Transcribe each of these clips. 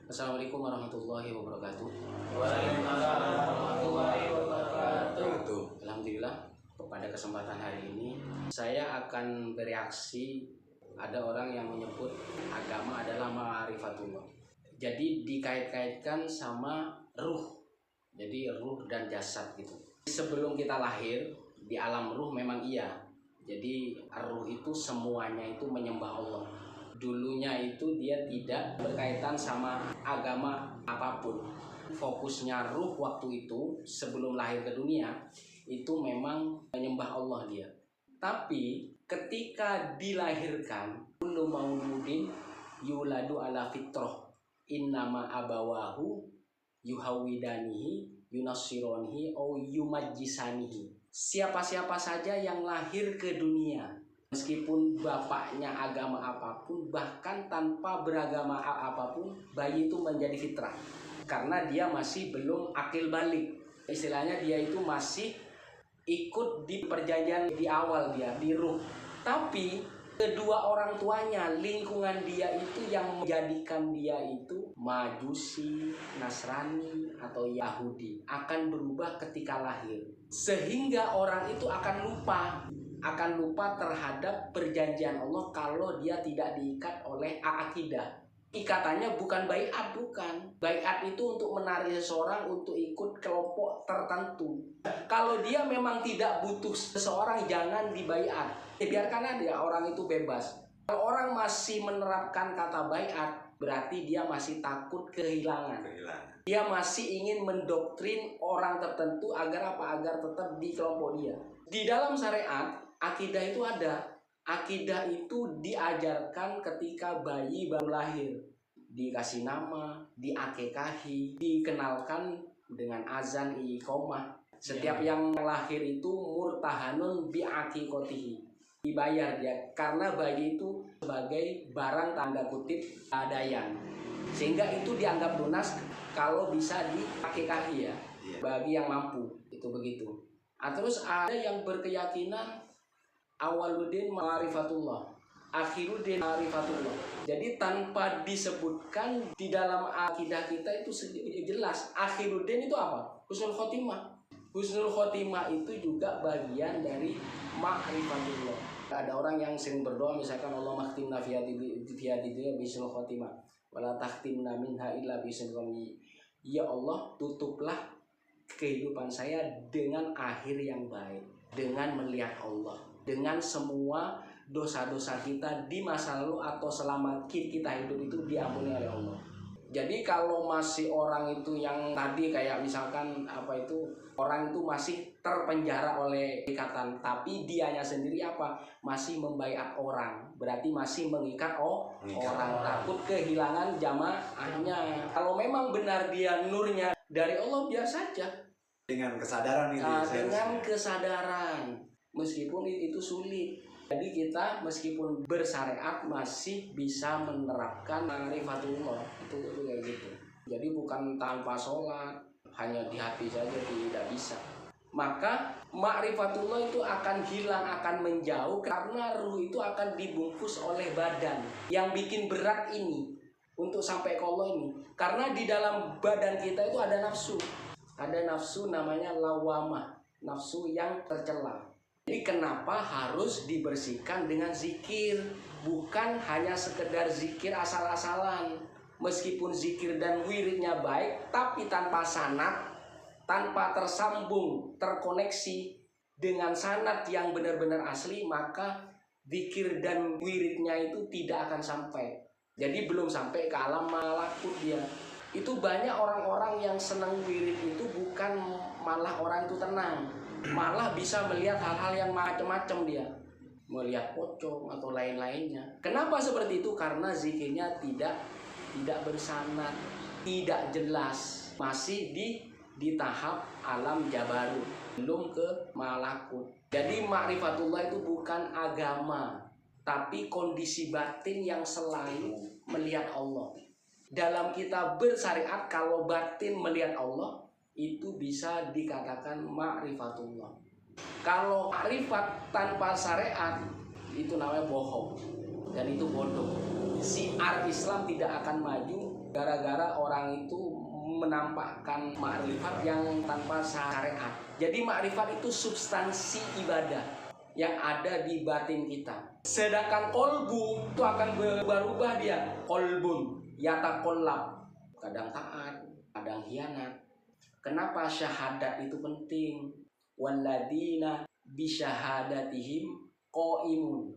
Assalamualaikum warahmatullahi wabarakatuh. Waalaikumsalam warahmatullahi wabarakatuh. Alhamdulillah, pada kesempatan hari ini saya akan bereaksi. Ada orang yang menyebut agama adalah ma'rifatullah. Jadi dikait-kaitkan sama ruh. Jadi ruh dan jasad gitu. Sebelum kita lahir di alam ruh memang iya. Jadi ruh itu semuanya itu menyembah Allah. Dulunya itu dia tidak berkaitan sama agama apapun. Fokusnya ruh waktu itu sebelum lahir ke dunia itu memang menyembah Allah dia. Tapi ketika dilahirkan, kullu mauludin yuladu ala fitrah, innama abawahu yuhawidanihi yunassironihi au yumajjisanihi. Siapa-siapa saja yang lahir ke dunia, meskipun bapaknya agama apapun, bahkan tanpa beragama apapun, bayi itu menjadi fitrah. Karena dia masih belum akil balik. Istilahnya dia itu masih ikut di perjanjian di awal dia, di ruh. Tapi kedua orang tuanya, lingkungan dia itu yang menjadikan dia itu Majusi, Nasrani, atau Yahudi akan berubah ketika lahir. Sehingga orang itu akan lupa terhadap perjanjian Allah kalau dia tidak diikat oleh akidah. Ikatannya bukan baiat, bukan. Baiat itu untuk menarik seseorang untuk ikut kelompok tertentu. Kalau dia memang tidak butuh seseorang, jangan dibaiat. Biarkan aja orang itu bebas. Kalau orang masih menerapkan kata baiat, berarti dia masih takut kehilangan. Dia masih ingin mendoktrin orang tertentu agar apa? Agar tetap di kelompok dia. Di dalam syariat, akidah itu ada. Akidah itu diajarkan ketika bayi baru lahir. Dikasih nama, diakekahi, dikenalkan dengan azan iqomah. Setiap yang lahir itu murtahanun bi'aqiqatihi. Dibayar dia karena bayi itu sebagai barang tanda kutip adaian. Sehingga itu dianggap lunas kalau bisa diakekahi ya. Bagi yang mampu, itu begitu. Terus ada yang berkeyakinan awaludin ma'rifatullah, akhiruddin ma'rifatullah. Jadi tanpa disebutkan di dalam akidah kita itu jelas. Akhiruddin itu apa? Husnul khotimah. Husnul khotimah itu juga bagian dari ma'rifatullah. Ada orang yang sering berdoa misalkan Allah makhtimna fi hadhihi bisnul khotimah wala takhtimna minha illa bisnul khotimah. Ya Allah, tutuplah kehidupan saya dengan akhir yang baik, dengan melihat Allah, dengan semua dosa-dosa kita di masa lalu atau selama kita hidup itu diampuni oleh Allah. Jadi kalau masih orang itu yang tadi kayak misalkan orang itu masih terpenjara oleh ikatan, tapi dianya sendiri masih membaiat orang, berarti masih mengikat orang, takut kehilangan jamaahnya. Kalau memang benar dia nurnya dari Allah, biasa saja Dengan kesadaran itu. dengan kesadaran, meskipun itu sulit. Jadi kita meskipun bersyariat masih bisa menerapkan ma'rifatullah itu kayak gitu. Jadi bukan tanpa sholat, hanya di hati saja tidak bisa. Maka ma'rifatullah itu akan hilang, akan menjauh karena ruh itu akan dibungkus oleh badan. Yang bikin berat ini untuk sampai ke Allah ini, karena di dalam badan kita itu ada nafsu. Ada nafsu namanya lawamah, nafsu yang tercela. Jadi kenapa harus dibersihkan dengan zikir? Bukan hanya sekedar zikir asal-asalan. Meskipun zikir dan wiridnya baik, tapi tanpa sanad, tanpa tersambung, terkoneksi dengan sanad yang benar-benar asli, maka zikir dan wiridnya itu tidak akan sampai. Jadi belum sampai ke alam malakut dia. Itu banyak orang-orang yang senang wirid itu bukan malah orang itu tenang, malah bisa melihat hal-hal yang macam-macam dia, melihat pocong atau lain-lainnya. Kenapa seperti itu? Karena zikirnya tidak bersanad, tidak jelas, masih di tahap alam jabarut, belum ke malakut. Jadi ma'rifatullah itu bukan agama, tapi kondisi batin yang selalu melihat Allah. Dalam kita bersyariat, kalau batin melihat Allah, itu bisa dikatakan ma'rifatullah. Kalau ma'rifat tanpa syariat, itu namanya bohong, dan itu bodoh. Syiar Islam tidak akan maju gara-gara orang itu menampakkan makrifat yang tanpa syariat. Jadi makrifat itu substansi ibadah yang ada di batin kita. Sedangkan kolbu itu akan berubah dia. Kolbun, yatakollab. Kadang taat, kadang hianat. Kenapa syahadat itu penting? Walladina bisyahadatihim qaimun.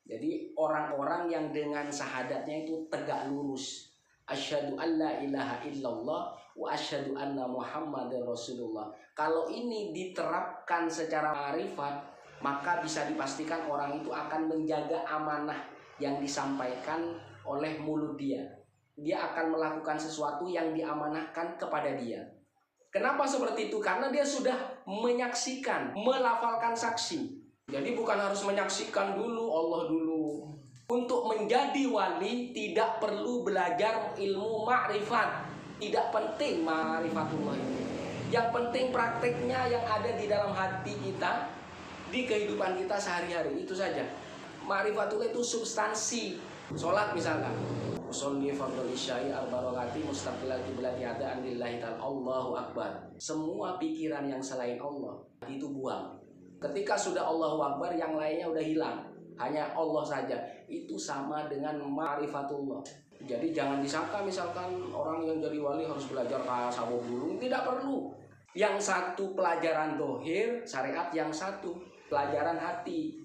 Jadi orang-orang yang dengan syahadatnya itu tegak lurus. Asyhadu an la ilaha illallah wa asyhadu anna muhammadar rasulullah. Kalau ini diterapkan secara ma'rifat, maka bisa dipastikan orang itu akan menjaga amanah yang disampaikan oleh mulut dia. Dia akan melakukan sesuatu yang diamanahkan kepada dia. Kenapa seperti itu? Karena dia sudah menyaksikan, melafalkan saksi. Jadi bukan harus menyaksikan dulu, Allah dulu. Untuk menjadi wali tidak perlu belajar ilmu ma'rifat. Tidak penting ma'rifatullah ini. Yang penting prakteknya yang ada di dalam hati kita, di kehidupan kita sehari-hari, itu saja. Ma'rifatullah itu substansi. Sholat misalkan, usolli fardhu isya'i arba rakaati mustaqbilal qiblati ada andillahi ta'ala, Allahu akbar. Semua pikiran yang selain Allah itu buang. Ketika sudah Allahu akbar, yang lainnya udah hilang. Hanya Allah saja. Itu sama dengan ma'rifatullah. Jadi jangan disangka misalkan orang yang jadi wali harus belajar tasawuf dulu. Tidak perlu. Yang satu pelajaran dohir syariat, yang satu pelajaran hati.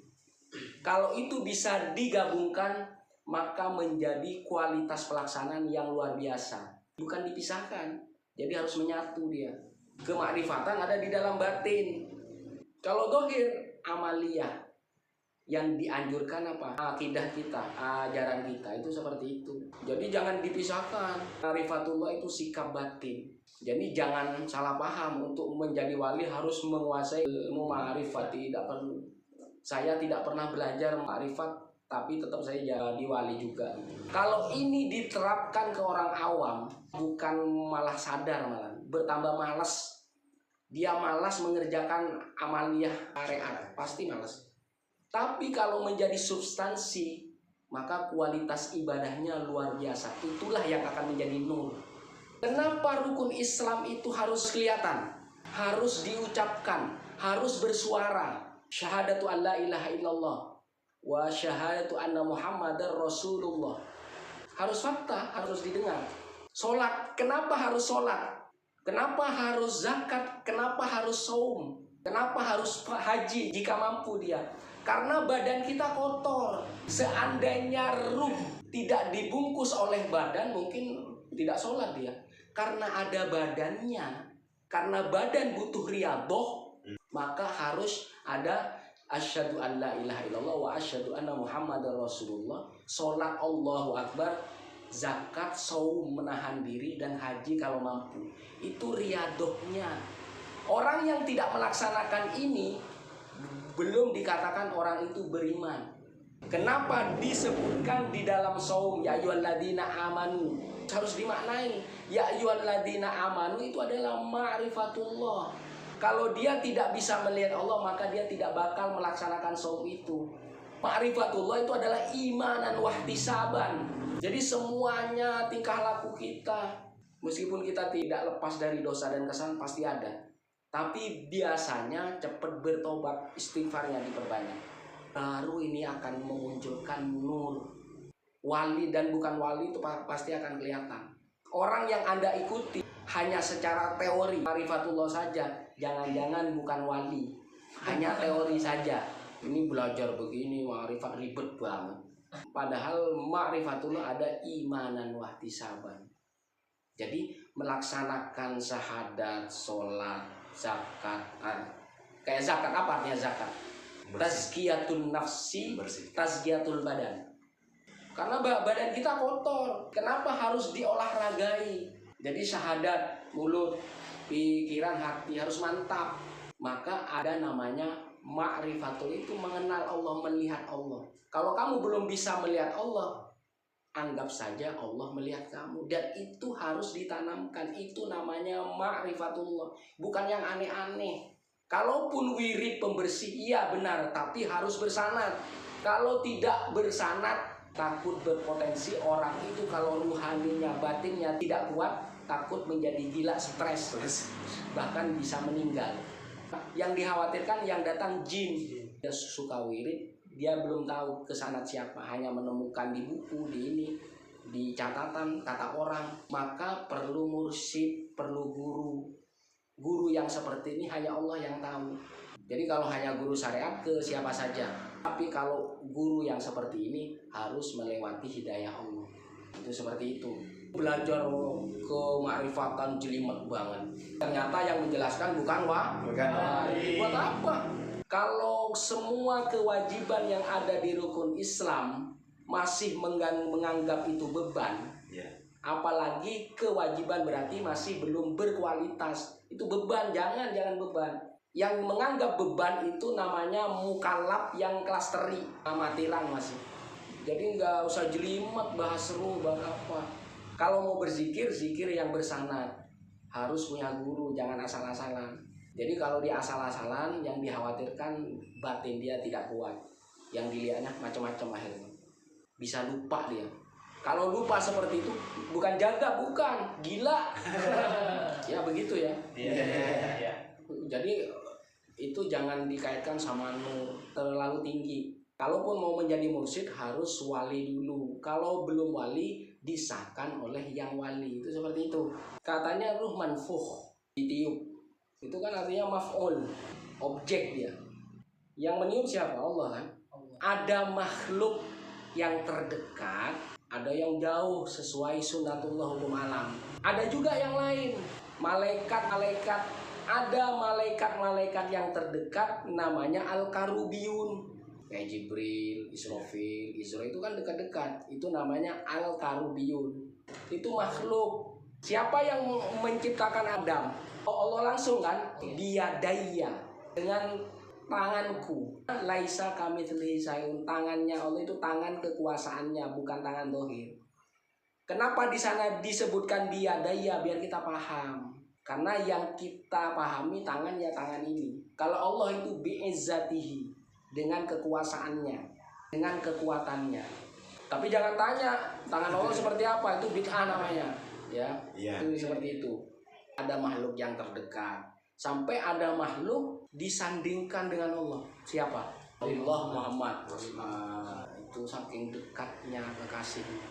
Kalau itu bisa digabungkan, maka menjadi kualitas pelaksanaan yang luar biasa. Bukan dipisahkan. Jadi harus menyatu dia. Kemakrifatan ada di dalam batin. Kalau dohir, amaliyah. Yang dianjurkan apa? Akidah kita, ajaran kita, itu seperti itu. Jadi jangan dipisahkan. Ma'rifatullah itu sikap batin. Jadi jangan salah paham, untuk menjadi wali harus menguasai ilmu ma'rifat. Tidak perlu. Saya tidak pernah belajar ma'rifat, tapi tetap saya jadi wali juga. Kalau ini diterapkan ke orang awam, bukan malah sadar, malah bertambah malas. Dia malas mengerjakan amaliyah syariat, pasti malas. Tapi kalau menjadi substansi, maka kualitas ibadahnya luar biasa. Itulah yang akan menjadi nur. Kenapa rukun Islam itu harus kelihatan, harus diucapkan, harus bersuara? Syahadatu an la ilaha illallah wa syahadatu anna muhammadar rasulullah. Harus fakta, harus didengar. Sholat, kenapa harus sholat? Kenapa harus zakat? Kenapa harus saum? Kenapa harus haji jika mampu dia? Karena badan kita kotor. Seandainya ruh tidak dibungkus oleh badan, mungkin tidak sholat dia. Karena ada badannya, karena badan butuh riyadhah, maka harus ada asyhadu an la ilaha illallah wa asyhadu anna muhammadar rasulullah. Sholat Allahu akbar, zakat, saum, menahan diri, dan haji kalau mampu. Itu riyadhahnya. Orang yang tidak melaksanakan ini belum dikatakan orang itu beriman. Kenapa disebutkan di dalam saum ya ayyuhalladzina amanu? Harus dimaknai. Ya ayyuhalladzina amanu itu adalah ma'rifatullah. Kalau dia tidak bisa melihat Allah, maka dia tidak bakal melaksanakan saum itu. Ma'rifatullah itu adalah imanan wahtisaban. Jadi semuanya tingkah laku kita, meskipun kita tidak lepas dari dosa dan kesalahan, pasti ada. Tapi biasanya cepat bertobat, istighfarnya diperbanyak. Baru ini akan memunculkan nur. Wali dan bukan wali itu pasti akan kelihatan. Orang yang Anda ikuti hanya secara teori ma'rifatullah saja, jangan-jangan bukan wali. Hanya teori saja. Ini belajar begini, ma'rifat ribet banget. Padahal ma'rifatullah ada imanan wahtisaban. Jadi melaksanakan syahadat, sholat, zakat. Kayak zakat, apa artinya zakat? Tazkiyatun nafsi, tazkiyatul badan. Karena badan kita kotor. Kenapa harus diolahragai? Jadi syahadat, mulut, pikiran, hati harus mantap. Maka ada namanya ma'rifatul, itu mengenal Allah, melihat Allah. Kalau kamu belum bisa melihat Allah, anggap saja Allah melihat kamu. Dan itu harus ditanamkan. Itu namanya ma'rifatullah. Bukan yang aneh-aneh. Kalaupun wirid pembersih, iya benar, tapi harus bersanad. Kalau tidak bersanad, Takut berpotensi orang itu kalau ruhaninya, batinnya tidak kuat, takut menjadi gila, stres, bahkan bisa meninggal. Yang dikhawatirkan yang datang jin. Dia suka wirid, dia belum tahu kesanad siapa, hanya menemukan di buku, di ini, di catatan kata orang. Maka perlu mursyid, perlu guru. Guru yang seperti ini hanya Allah yang tahu. Jadi kalau hanya guru syariat ke siapa saja. Tapi kalau guru yang seperti ini harus melewati hidayah Allah. Itu seperti itu. Belajar ke ma'rifatan jelimet banget. Ternyata yang menjelaskan bukan buat apa? Kalau semua kewajiban yang ada di rukun Islam masih menganggap itu beban, apalagi kewajiban berarti masih belum berkualitas. Itu beban, jangan beban. Yang menganggap beban itu namanya mukallaf yang kelas teri, amatiran masih. Jadi nggak usah jelimet bahas seru, bahas apa. Kalau mau berzikir, zikir yang bersanad. Harus punya guru, jangan asal-asalan. Jadi kalau dia asal-asalan, yang dikhawatirkan batin dia tidak kuat. Yang dilihatnya macam-macam akhirnya. Bisa lupa dia. Kalau lupa seperti itu, bukan jaga, bukan gila. Ya begitu ya. Jadi itu jangan dikaitkan sama nur terlalu tinggi. Kalaupun mau menjadi mursyid harus wali dulu. Kalau belum wali disahkan oleh yang wali. Itu seperti itu. Katanya ruh manfuh, ditiup. Itu kan artinya maf'ul, objek dia. Yang meniup siapa? Allah kan. Ada makhluk yang terdekat, ada yang jauh sesuai sunnatullah hukum alam. Ada juga yang lain, malaikat-malaikat. Ada malaikat-malaikat yang terdekat namanya Al-Karubiyun. Kayak Jibril, Israfil, Isra itu kan dekat-dekat. Itu namanya Al-Karubiyun. Itu makhluk. Siapa yang menciptakan Adam? Oh, Allah langsung kan? Biyadaya, dengan tanganku. Laisa kamitslihi syai'un. Tangannya Allah itu tangan kekuasaannya, bukan tangan dohir. Kenapa di sana disebutkan biyadaya? Biar kita paham. Karena yang kita pahami tangan ya tangan ini. Kalau Allah itu bi'izzatihi, dengan kekuasaannya, dengan kekuatannya. Tapi jangan tanya tangan Allah seperti apa, itu bid'ah namanya. Ya, itu seperti itu. Ada makhluk yang terdekat. Sampai ada makhluk disandingkan dengan Allah. Siapa? Allah Muhammad. Itu saking dekatnya kekasihnya.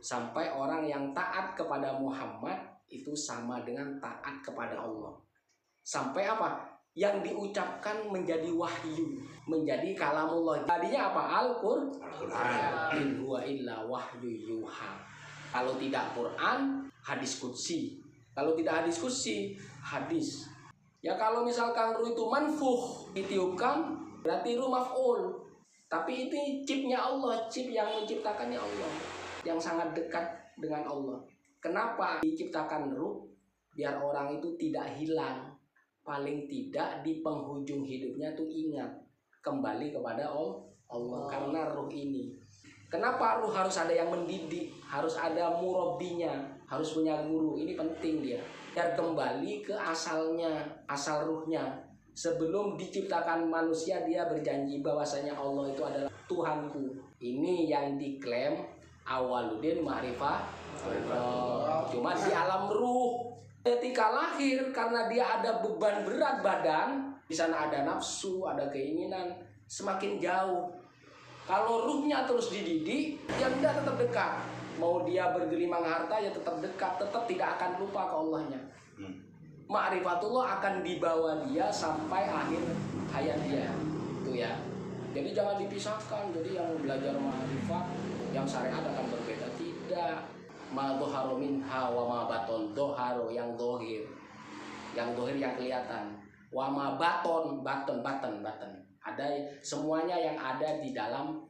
Sampai orang yang taat kepada Muhammad itu sama dengan taat kepada Allah. Sampai apa? Yang diucapkan menjadi wahyu, menjadi kalamullah. Tadinya apa? Al-Qur'an. In huwa illa wahyu yuha. Kalau tidak Quran, hadis qudsi. Kalau tidak hadis qudsi, hadis. Ya kalau misalkan ruh itu manfuh, ditiupkan, berarti ruh maf'ul. Tapi itu chipnya Allah, chip yang menciptakannya Allah, yang sangat dekat dengan Allah. Kenapa diciptakan ruh? Biar orang itu tidak hilang. Paling tidak di penghujung hidupnya tuh ingat kembali kepada Allah. Karena ruh ini. Kenapa ruh harus ada yang mendidik? Harus ada murabbinya, harus punya guru. Ini penting dia. Biar kembali ke asalnya, asal ruhnya. Sebelum diciptakan manusia dia berjanji bahwasanya Allah itu adalah Tuhanku. Ini yang diklaim Awaluddin Ma'rifah. Cuma di alam ruh. Ketika lahir, karena dia ada beban berat badan, di sana ada nafsu, ada keinginan, semakin jauh. Kalau ruhnya terus dididik, ya dia tetap dekat. Mau dia bergelimang harta, ya tetap dekat, tetap tidak akan lupa ke Allahnya. Ma'rifatullah akan dibawa dia sampai akhir hayat dia. Itu ya. Jadi jangan dipisahkan. Jadi yang belajar ma'rifat, yang syariat akan berbeda. Tidak. Ma dhuharo minha wa ma baton. Dhuharo yang dohir. Yang dohir yang kelihatan. Wa ma baton. Baton. Ada semuanya yang ada di dalam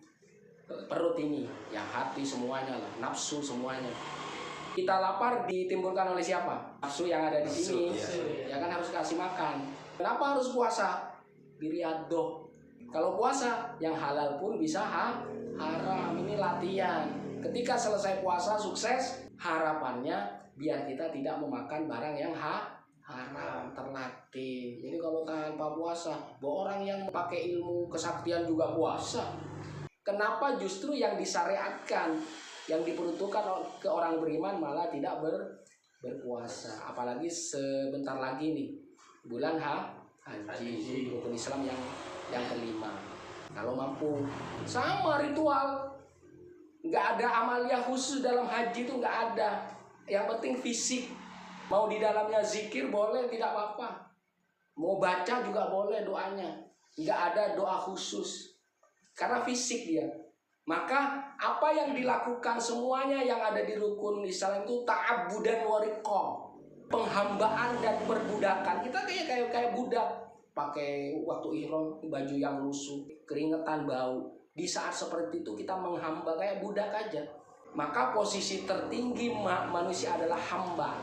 perut ini. Yang hati semuanya lah. Nafsu semuanya. Kita lapar ditimbulkan oleh siapa? Nafsu yang ada di sini. Ya kan harus kasih makan. Kenapa harus puasa? Biriadoh. Kalau puasa yang halal pun bisa haram. Ini latihan. Ketika selesai puasa sukses, harapannya biar kita tidak memakan barang yang haram, terlatih. Jadi kalau tanpa puasa, bahwa orang yang pakai ilmu kesaktian juga puasa, Kenapa justru yang disyariatkan, yang diperuntukkan ke orang beriman malah tidak berpuasa? Apalagi sebentar lagi nih bulan haji, rukun Islam yang kelima. Kalau mampu, sama ritual, nggak ada amalia khusus dalam haji itu, nggak ada. Yang penting fisik. Mau di dalamnya zikir boleh, tidak apa-apa. Mau baca juga boleh doanya. Nggak ada doa khusus. Karena fisik dia. Maka apa yang dilakukan semuanya yang ada di rukun Islam itu ta'abudan wa riqaq. Penghambaan dan perbudakan. Kita kayak budak. Pakai waktu ihram baju yang lusuh, keringetan, bau. Di saat seperti itu kita menghamba kayak budak aja. Maka posisi tertinggi manusia adalah hamba.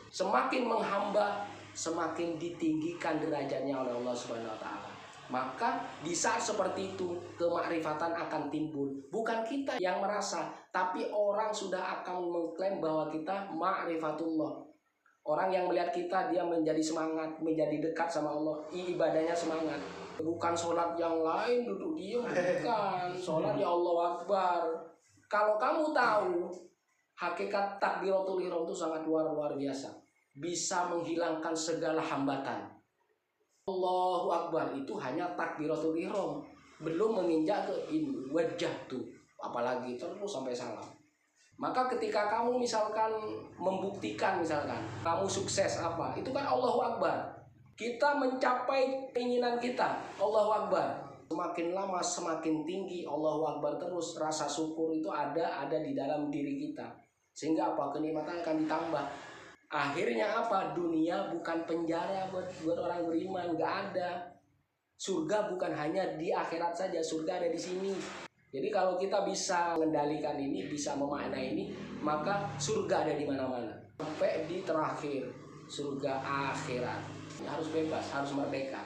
Semakin menghamba, semakin ditinggikan derajatnya oleh Allah Subhanahu wa taala. Maka di saat seperti itu kemakrifatan akan timbul. Bukan kita yang merasa, tapi orang sudah akan mengklaim bahwa kita ma'rifatullah. Orang yang melihat kita, dia menjadi semangat, menjadi dekat sama Allah, ibadahnya semangat. Bukan sholat yang lain duduk diam, bukan. Sholat ya Allah Akbar. Kalau kamu tahu hakikat takbiratul ihram itu sangat luar biasa, bisa menghilangkan segala hambatan. Allahu Akbar itu hanya takbiratul ihram, belum menginjak ke wajah tuh, apalagi terus sampai salam. Maka ketika kamu misalkan membuktikan, misalkan kamu sukses apa, itu kan Allahu Akbar. Kita mencapai keinginan kita, Allahu Akbar. Semakin lama semakin tinggi, Allahu Akbar terus. Rasa syukur itu ada di dalam diri kita. Sehingga apa? Kenikmatan akan ditambah. Akhirnya apa? Dunia bukan penjara buat orang beriman, nggak ada. Surga bukan hanya di akhirat saja, surga ada di sini. Jadi kalau kita bisa mengendalikan ini, bisa memaknai ini, maka surga ada di mana-mana. Sampai di terakhir, surga akhirat. Ini harus bebas, harus merdeka.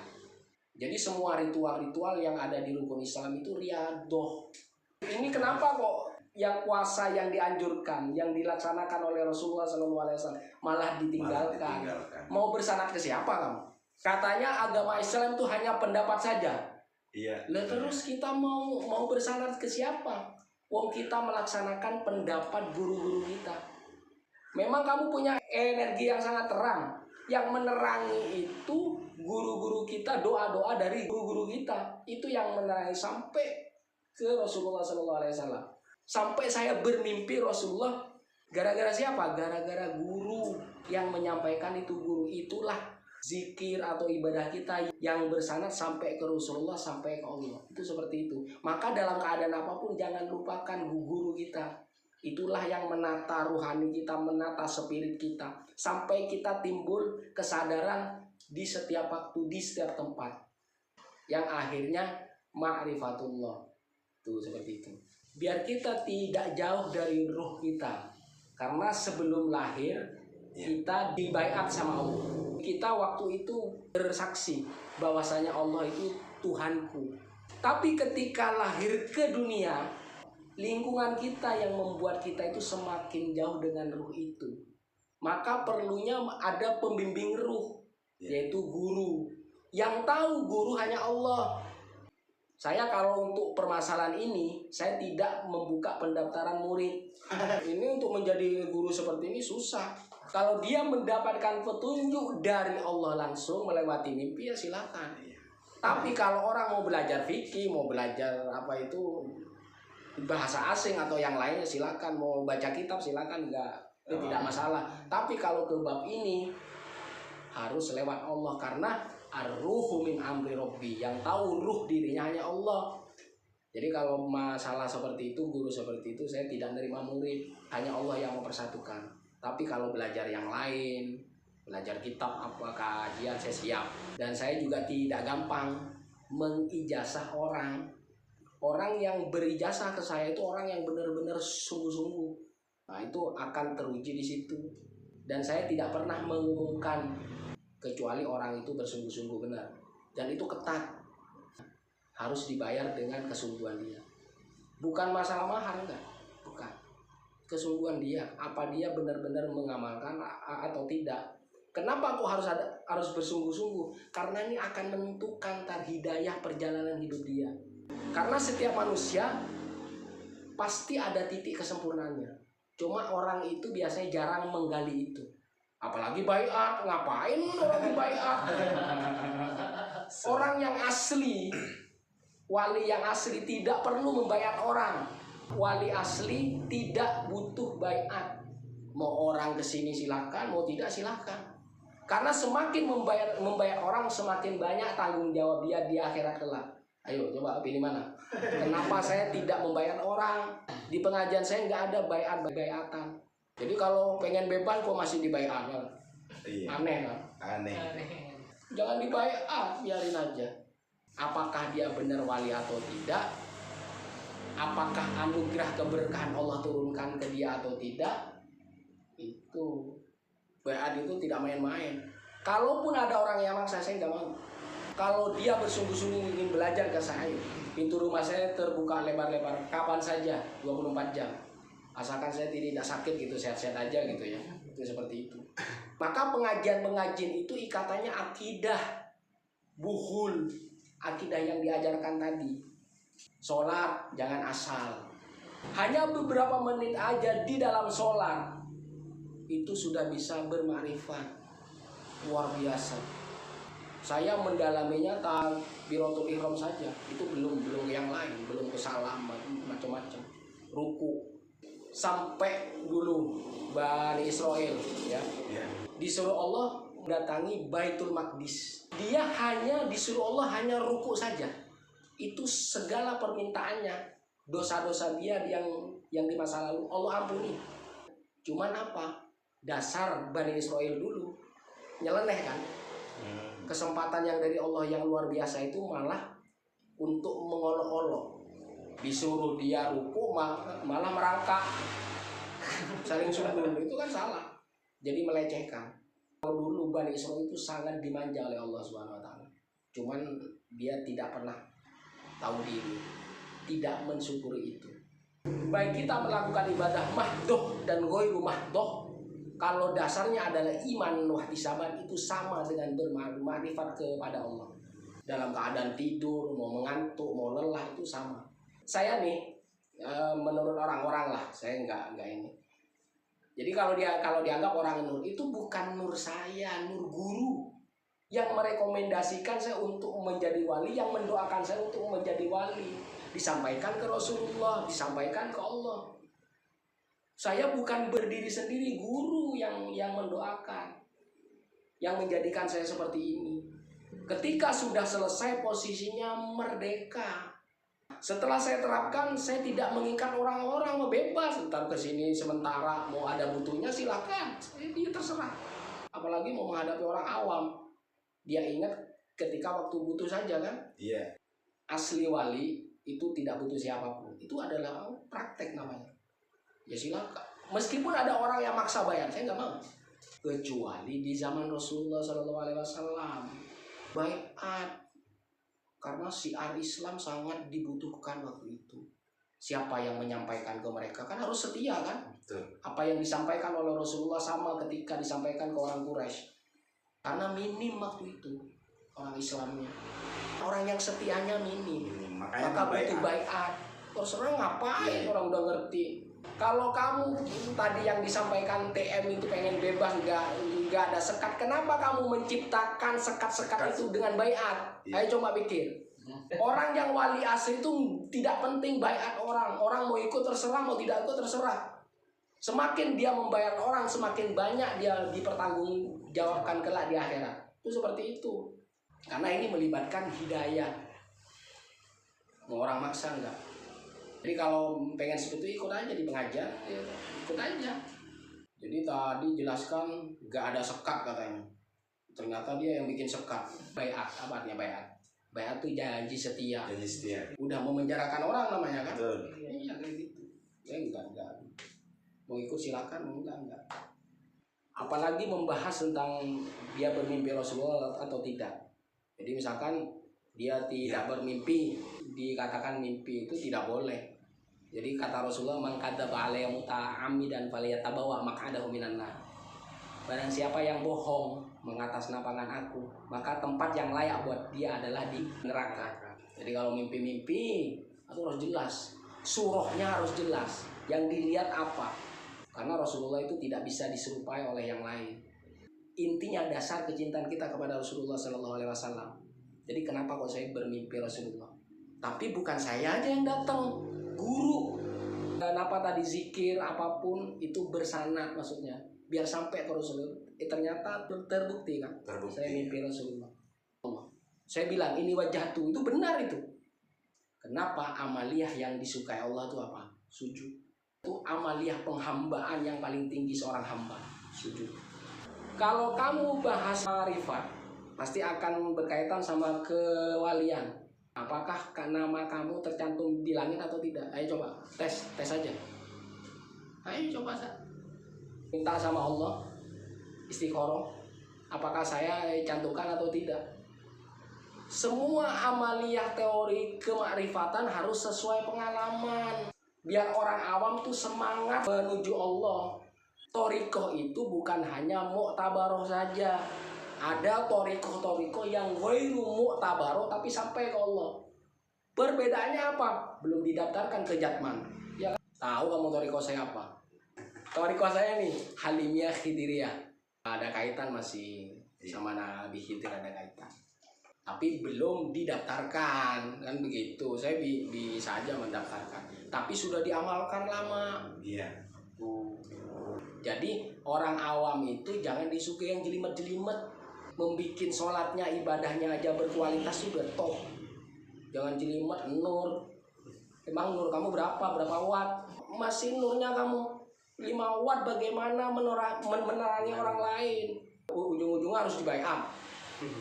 Jadi semua ritual-ritual yang ada di rukun Islam itu riadoh. Ini kenapa kok yang puasa yang dianjurkan, yang dilaksanakan oleh Rasulullah SAW malah ditinggalkan? Mau bersanad ke siapa kamu? Katanya agama Islam itu hanya pendapat saja. Iya. Lah terus kita mau bersanad ke siapa? Wong kita melaksanakan pendapat guru-guru kita. Memang kamu punya energi yang sangat terang. Yang menerangi itu guru-guru kita, doa-doa dari guru-guru kita. Itu yang menerangi sampai ke Rasulullah SAW. Sampai saya bermimpi Rasulullah. Gara-gara siapa? Gara-gara guru yang menyampaikan itu guru. Itulah zikir atau ibadah kita yang bersanad sampai ke Rasulullah, sampai ke Allah. Itu seperti itu. Maka dalam keadaan apapun jangan lupakan guru kita. Itulah yang menata ruhani kita, menata spirit kita, sampai kita timbul kesadaran di setiap waktu, di setiap tempat, yang akhirnya ma'rifatullah. Tuh seperti itu. Biar kita tidak jauh dari ruh kita. Karena sebelum lahir kita dibaiat sama Allah. Kita waktu itu bersaksi bahwasanya Allah itu Tuhanku. Tapi ketika lahir ke dunia, lingkungan kita yang membuat kita itu semakin jauh dengan ruh itu. Maka perlunya ada pembimbing ruh, yaitu guru. Yang tahu guru hanya Allah. Saya kalau untuk permasalahan ini, saya tidak membuka pendaftaran murid. Ini untuk menjadi guru seperti ini susah. Kalau dia mendapatkan petunjuk dari Allah langsung melewati mimpi, ya silakan. Tapi kalau orang mau belajar fikih, mau belajar apa itu bahasa asing atau yang lainnya, silakan. Mau baca kitab silakan, itu tidak masalah. Tapi kalau ke bab ini harus lewat Allah, karena ar-ruhu min amri rabbi, yang tahu ruh dirinya hanya Allah. Jadi kalau masalah seperti itu, guru seperti itu, saya tidak menerima murid, hanya Allah yang mempersatukan. Tapi kalau belajar yang lain, belajar kitab apa kajian, saya siap. Dan saya juga tidak gampang mengijazah orang. Orang yang berijazah ke saya itu orang yang benar-benar sungguh-sungguh. Nah, itu akan teruji di situ. Dan saya tidak pernah mengumumkan kecuali orang itu bersungguh-sungguh benar. Dan itu ketat. Harus dibayar dengan kesungguhan dia. Bukan masalah mahar, enggak. Bukan. Kesungguhan dia, apa dia benar-benar mengamalkan atau tidak. Kenapa kok harus bersungguh-sungguh? Karena ini akan menentukan hidayah perjalanan hidup dia. Karena setiap manusia pasti ada titik kesempurnaannya. Cuma orang itu biasanya jarang menggali itu. Apalagi baiat, ngapain orang di baiat? Orang yang asli, wali yang asli tidak perlu membaiat orang. Wali asli tidak butuh baiat. Mau orang kesini silakan, mau tidak silakan. Karena semakin membayar orang, semakin banyak tanggung jawab dia di akhirat kelak. Ayo coba pilih mana? Kenapa saya tidak membayar orang? Di pengajian saya nggak ada baiatan. Jadi kalau pengen bebas kok masih dibayar? Iya. Aneh kan? Aneh. Jangan dibayar, biarin aja. Apakah dia benar wali atau tidak? Apakah anugerah keberkahan Allah turunkan ke dia atau tidak? Itu bayat itu tidak main-main. Kalaupun ada orang yang maksa, saya nggak mau. Kalau dia bersungguh-sungguh ingin belajar ke saya, pintu rumah saya terbuka lebar-lebar kapan saja, 24 jam. Asalkan saya tidak sakit gitu, sehat-sehat aja gitu ya. Itu seperti itu. Maka pengajian-pengajian itu ikatannya akidah, buhul, akidah yang diajarkan tadi. Sholat jangan asal. Hanya beberapa menit aja di dalam sholat itu sudah bisa bermakrifat. Luar biasa. Saya mendalaminya takbiratul ihram saja. Itu belum yang lain, belum ke salam macam-macam. Ruku. Sampai dulu Bani Israel ya. Disuruh Allah mendatangi Baitul Maqdis. Dia hanya disuruh Allah hanya ruku saja. Itu segala permintaannya, dosa-dosa dia yang di masa lalu Allah ampuni. Cuman apa? Dasar Bani Israel dulu nyeleneh kan. Kesempatan yang dari Allah yang luar biasa itu malah untuk mengolok-olok. Disuruh dia ruku malah merangkak, saling sungguh, itu kan salah. Jadi melecehkan. Kalau dulu Bani Israel itu sangat dimanja oleh Allah Subhanahu wa taala. Cuman dia tidak pernah tahu diri, tidak mensyukuri itu. Baik kita melakukan ibadah mahdoh dan ghairu mahdoh, kalau dasarnya adalah iman wahtisaban, itu sama dengan bermakrifat kepada Allah. Dalam keadaan tidur, mau mengantuk, mau lelah, itu sama. Saya nih, menurut orang-orang lah, saya enggak ini. Jadi kalau dianggap orang nur, itu bukan nur saya, nur guru yang merekomendasikan saya untuk menjadi wali, yang mendoakan saya untuk menjadi wali. Disampaikan ke Rasulullah, disampaikan ke Allah. Saya bukan berdiri sendiri, guru yang mendoakan, yang menjadikan saya seperti ini. Ketika sudah selesai posisinya merdeka. Setelah saya terapkan, saya tidak mengikat orang-orang, bebas. Ntar kesini sementara, mau ada butuhnya silakan, dia terserah. Apalagi mau menghadapi orang awam. Dia ingat ketika waktu butuh saja kan. Iya. Asli wali itu tidak butuh siapapun. Itu adalah praktek namanya. Ya silakan. Meskipun ada orang yang maksa bayar, saya nggak mau. Kecuali di zaman Rasulullah SAW, baiat. Karena syiar Islam sangat dibutuhkan waktu itu. Siapa yang menyampaikan ke mereka kan harus setia kan? Betul. Apa yang disampaikan oleh Rasulullah sama ketika disampaikan ke orang Quraisy. Karena minim waktu itu orang Islamnya. Orang yang setianya minim. Maka butuh baiat. Terserah ngapain, orang udah ngerti. Kalau kamu tadi yang disampaikan TM itu pengen bebas, nggak ada sekat, kenapa kamu menciptakan sekat-sekat itu dengan baiat? Ayo coba pikir. Orang yang wali asli itu tidak penting baiat orang. Orang mau ikut terserah, mau tidak ikut terserah. Semakin dia membayar orang, semakin banyak dia dipertanggungjawabkan kelak di akhirat. Itu seperti itu. Karena ini melibatkan hidayah. Mau orang maksa enggak? Jadi kalau pengen seperti itu ikut aja di pengajian, ya, ikut aja. Jadi tadi jelaskan nggak ada sekat katanya. Ternyata dia yang bikin sekat. Baiat, apa artinya baiat? Baiat itu janji setia. Janji setia. Udah mau menjarakan orang namanya kan? Betul. Iya kayak gitu. Ya enggak. Mau ikut silakan, enggak. Apalagi membahas tentang dia bermimpi Rasulullah atau tidak. Jadi misalkan dia tidak bermimpi, dikatakan mimpi itu tidak boleh. Jadi kata Rasulullah, man kadzaba alayya muta'ammidan falyatabawa maq'adahu minan nar. Barang siapa yang bohong mengatasnamakan aku, maka tempat yang layak buat dia adalah di neraka. Jadi kalau mimpi-mimpi itu harus jelas. Surahnya harus jelas. Yang dilihat apa? Karena Rasulullah itu tidak bisa diserupai oleh yang lain. Intinya dasar kecintaan kita kepada Rasulullah Sallallahu Alaihi Wasallam. Jadi kenapa kok saya bermimpi Rasulullah? Tapi bukan saya aja yang datang, guru. Kenapa tadi zikir apapun itu bersanad maksudnya, biar sampai ke Rasulullah. Ternyata terbukti kan? Terbukti. Saya mimpi Rasulullah. Saya bilang ini wajah itu benar itu. Kenapa? Amaliyah yang disukai Allah itu apa? Sujud. Itu amaliyah penghambaan yang paling tinggi seorang hamba. Sujud. Kalau kamu bahas ma'rifat, pasti akan berkaitan sama kewalian. Apakah nama kamu tercantum di langit atau tidak? Ayo coba tes aja. Ayo coba minta sama Allah istikharah. Apakah saya cantumkan atau tidak? Semua amaliyah teori kemakrifatan harus sesuai pengalaman. Biar orang awam tuh semangat menuju Allah. Torikoh itu bukan hanya mu'tabaroh saja. Ada torikoh yang ghairu mu'tabaroh tapi sampai ke Allah. Perbedaannya apa? Belum didaftarkan ke Jatman. Ya, tahu kamu torikoh saya apa? Torikoh saya nih Halimiyah Khidiriyah. Ada kaitan masih sama Nabi Khidir, ada kaitan. Tapi belum didaftarkan, kan begitu. Saya bisa aja mendaftarkan, tapi sudah diamalkan lama. Iya. Jadi orang awam itu jangan disukai yang jelimet-jelimet. Membikin sholatnya, ibadahnya aja berkualitas sudah top. Jangan jelimet nur. Emang nur kamu berapa watt? Masih nurnya kamu 5 watt, bagaimana menerangi orang lain? Ujung-ujungnya harus dibayar.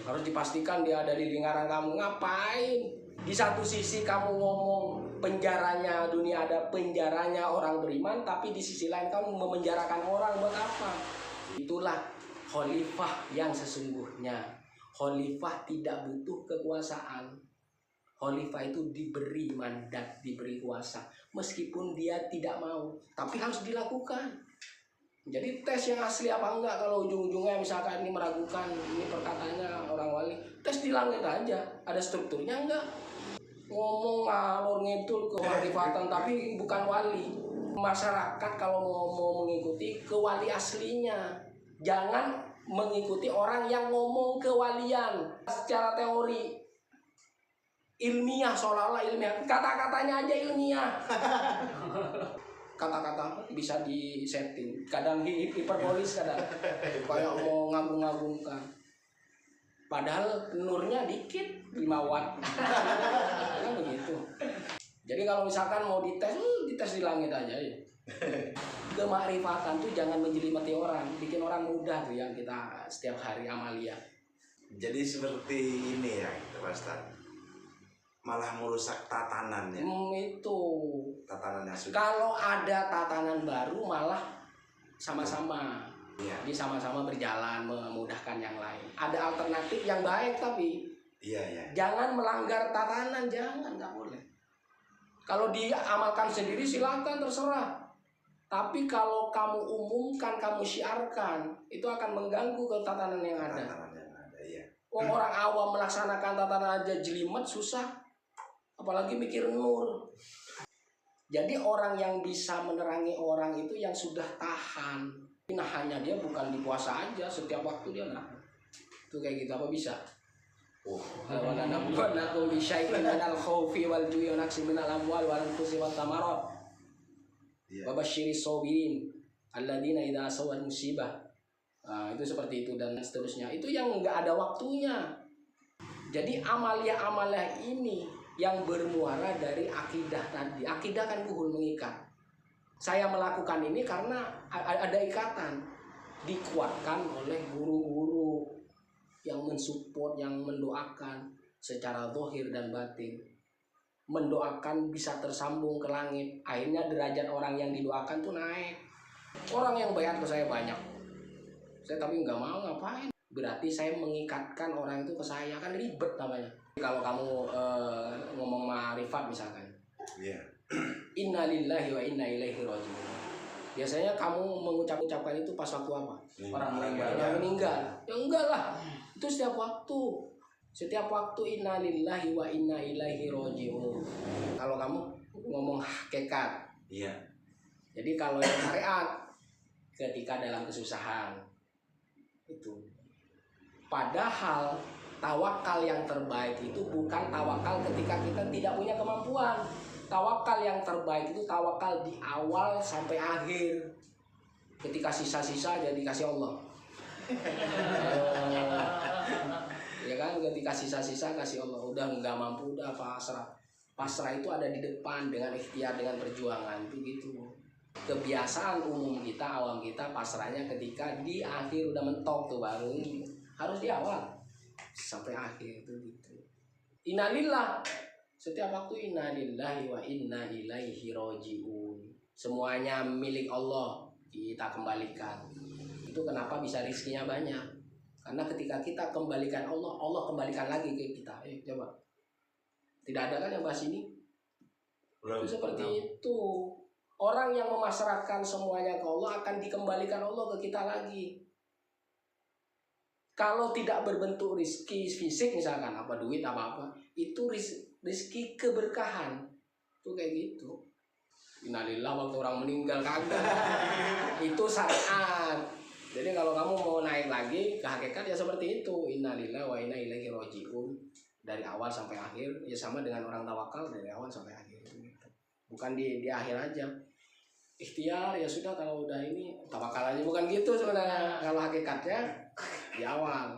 Harus dipastikan dia ada di lingkaran kamu. Ngapain? Di satu sisi kamu ngomong penjaranya dunia, ada penjaranya orang beriman, tapi di sisi lain kamu memenjarakan orang, buat apa? Itulah khalifah yang sesungguhnya. Khalifah tidak butuh kekuasaan. Khalifah itu diberi mandat, diberi kuasa, meskipun dia tidak mau, tapi harus dilakukan. Jadi tes yang asli apa enggak, kalau ujung-ujungnya misalkan ini meragukan, ini perkataannya orang wali, tes di langit aja, ada strukturnya enggak? Ngomong ngalor ngidul kemarifatan tapi bukan wali. Masyarakat kalau mau mengikuti kewali aslinya, jangan mengikuti orang yang ngomong kewalian secara teori ilmiah, seolah-olah ilmiah, kata-katanya aja ilmiah. Kata-kata bisa disetting, kadang hiperbolis, kadang kayak mau ngagung-ngagungkan, padahal nurnya dikit 5 watt. Kan begitu. Jadi kalau misalkan mau dites di langit aja ya. Kemakrifatan tuh jangan menjelimati orang, bikin orang mudah tuh yang kita setiap hari amalia. Jadi seperti ini ya, Pak Ustaz. Malah merusak tatanannya. Itu Tatanan yang sudah. kalau ada tatanan baru malah sama-sama. Iya. Jadi sama-sama berjalan memudahkan yang lain. Ada alternatif yang baik, tapi Iya. jangan melanggar tatanan, jangan, nggak boleh. Kalau diamalkan sendiri silakan, terserah. Tapi kalau kamu umumkan, kamu syiarkan, itu akan mengganggu ke tatanan yang ada. Tatanan yang ada, iya. Orang awam melaksanakan tatanan aja jelimet, susah. Apalagi mikir nur. Jadi orang yang bisa menerangi orang itu yang sudah tahan. Nahannya dia bukan di puasa aja, setiap waktu dia nahan. Itu kayak gitu, apa bisa? Wala nabluwannakum bisyai'in minal khaufi wal ju'i wa naqsin minal amwal wal anfusi wat thamarat. Wa basyiris sabirin alladzina idza asawat musibah. Itu seperti itu dan seterusnya. Itu yang enggak ada waktunya. Jadi amalia-amalia ini yang bermuara dari akidah tadi. Akidah kan kuhul, mengikat. Saya melakukan ini karena ada ikatan, dikuatkan oleh guru-guru yang mensupport, yang mendoakan secara zahir dan batin. Mendoakan bisa tersambung ke langit. Akhirnya derajat orang yang didoakan tuh naik. Orang yang bayar ke saya banyak. Saya tapi nggak mau, ngapain? Berarti saya mengikatkan orang itu ke saya, kan ribet namanya. Kalau kamu ngomong ma'rifat misalkan, Inna lillahi wa inna ilaihi raji'un. Biasanya kamu mengucapkan itu pas waktu apa? Orang meninggal. Ya enggak lah. Itu setiap waktu. Setiap waktu inna lillahi wa inna ilaihi raji'un. Kalau kamu ngomong hakikat. Iya. Jadi kalau yang syariat ketika dalam kesusahan itu. Padahal tawakal yang terbaik itu bukan tawakal ketika kita tidak punya kemampuan. Tawakal yang terbaik itu tawakal di awal sampai akhir. Ketika sisa-sisa jadi kasih Allah. Ya kan, ketika sisa-sisa kasih Allah. Udah nggak mampu, udah pasrah. Pasrah itu ada di depan dengan ikhtiar, dengan perjuangan itu gitu. Kebiasaan umum kita, awam kita pasrahnya ketika di akhir udah mentok tuh baru. Harus di awal sampai akhir itu gitu. Innalillah, setiap waktu innalillahi wa inna ilaihi rajiun. Semuanya milik Allah, kita kembalikan. Itu kenapa bisa rizkinya banyak. Karena ketika kita kembalikan Allah, Allah kembalikan lagi ke kita. Coba. Tidak ada kan yang bahas ini? Belum. Itu seperti itu. Orang yang memasrahkan semuanya ke Allah akan dikembalikan Allah ke kita lagi. Kalau tidak berbentuk rizki fisik misalkan apa duit apa itu rizki keberkahan itu kayak gitu. Innalillah waktu orang meninggal kagak. Itu syariat. Jadi kalau kamu mau naik lagi ke hakikat ya seperti itu. Innalillah wa inna ilaihi rajiun. Dari awal sampai akhir ya sama dengan orang tawakal dari awal sampai akhir itu. Bukan di akhir aja. Ikhtiar ya sudah kalau udah ini tawakal aja, bukan gitu sebenarnya. Kalau hakikatnya di awal